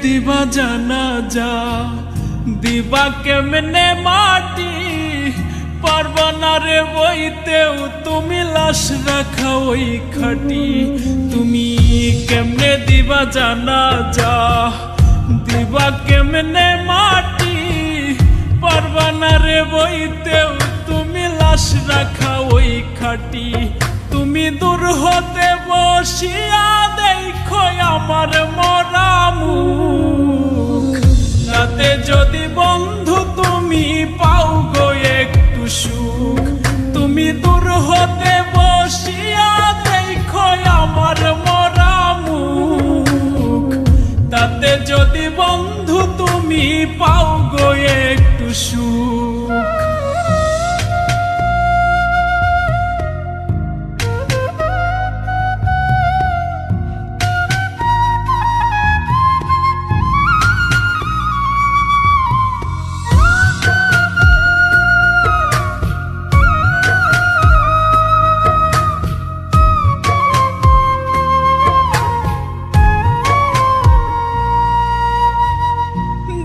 দিবা জানাজা, দিবা কেমনে মাটি, পারবা না রে বইতেও তুমি লাশ রাখা ওই খাটি। তুমি কেমনে দিবা জানাজা, দিবা কেমনে মাটি, পারবা না রে বইতেও তুমি লাশ রাখা ওই খাটি। তুমি দূর হতে বসিয়া দেখো আমার মরা মুখ, তাতে যদি বন্ধু তুমি পাও গো একটু সুখ। তুমি দূর হতে বসিয়া দেখো আমার মরা মুখ, তাতে যদি বন্ধু তুমি পাও গো একটু সুখ।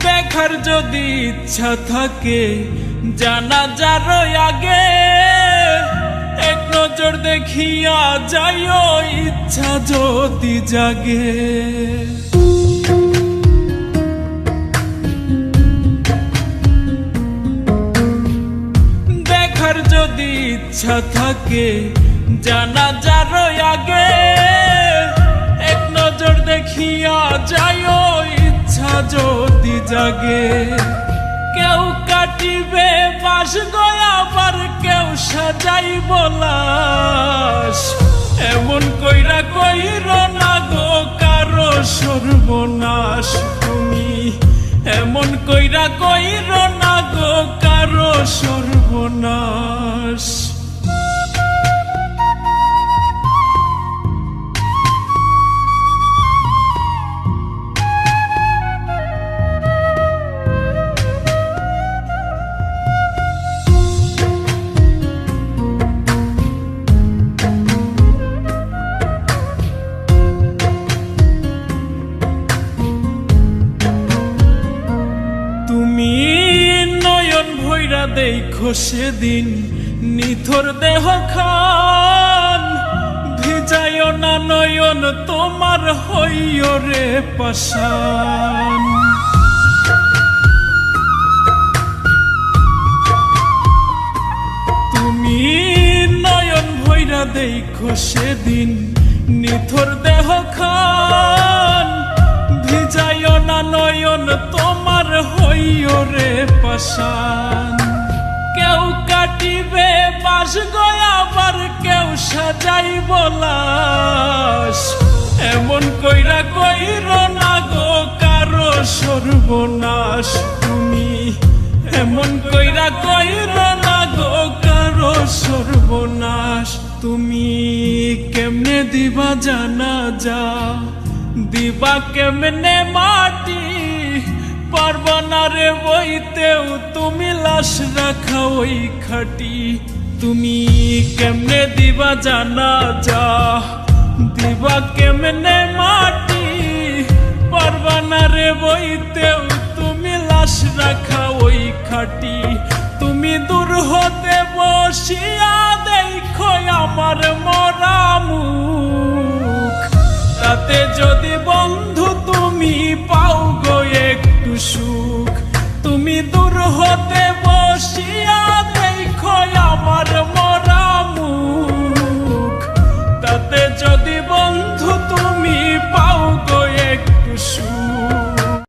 দেখার যদি ইচ্ছা থাকে জানাজার আগে, এক নজর দেখিয়া যাইও ইচ্ছা যদি জাগে। দেখার যদি ইচ্ছা থাকে জানাজার আগে, এক নজর দেখিয়া যাইও ইচ্ছা যদি জাগে। কেউ কাটিবে বাস গয়া, আবার কেউ সাজাইব লাশ, এমন কইরা কইর না গো কারো সর্বনাশ। তুমি এমন কইরা কইর না গো কারো সর্বনাশ। তুমি নয়ন ভৈরা দেখো সেদিন নিথর দেহ খান, ভিজায় না নয়ন তোমার হইও রে পাষাণ। তুমি নয়ন ভৈরা দেখো সেদিন নিথর দেহ খান, ভিজায় না নয়ন তোমার হইও রে পাষাণ। কেউ কাটিবে বাস গয়া, আবার কেউ সাজাইব লাশ, এমন কইরা কইর না গো কারো সর্বনাশ। তুমি এমন কইরা কইর না গো কারো সর্বনাশ। তুমি কেমনে দিবা জানাজা, দিবা কেমনে মাটি, পারবা না রে বইতেও তুমি লাশ রাখা ওই খাটি। তুমি কেমনে দিবা জানাজা, দিবা কেমনে মাটি, পারবা না রে বইতেও তুমি লাশ রাখা ওই খাটি। তুমি দূর হতে বসিয়া দেখো আমার মরা মুখ, তাতে যদি বন্ধু তুমি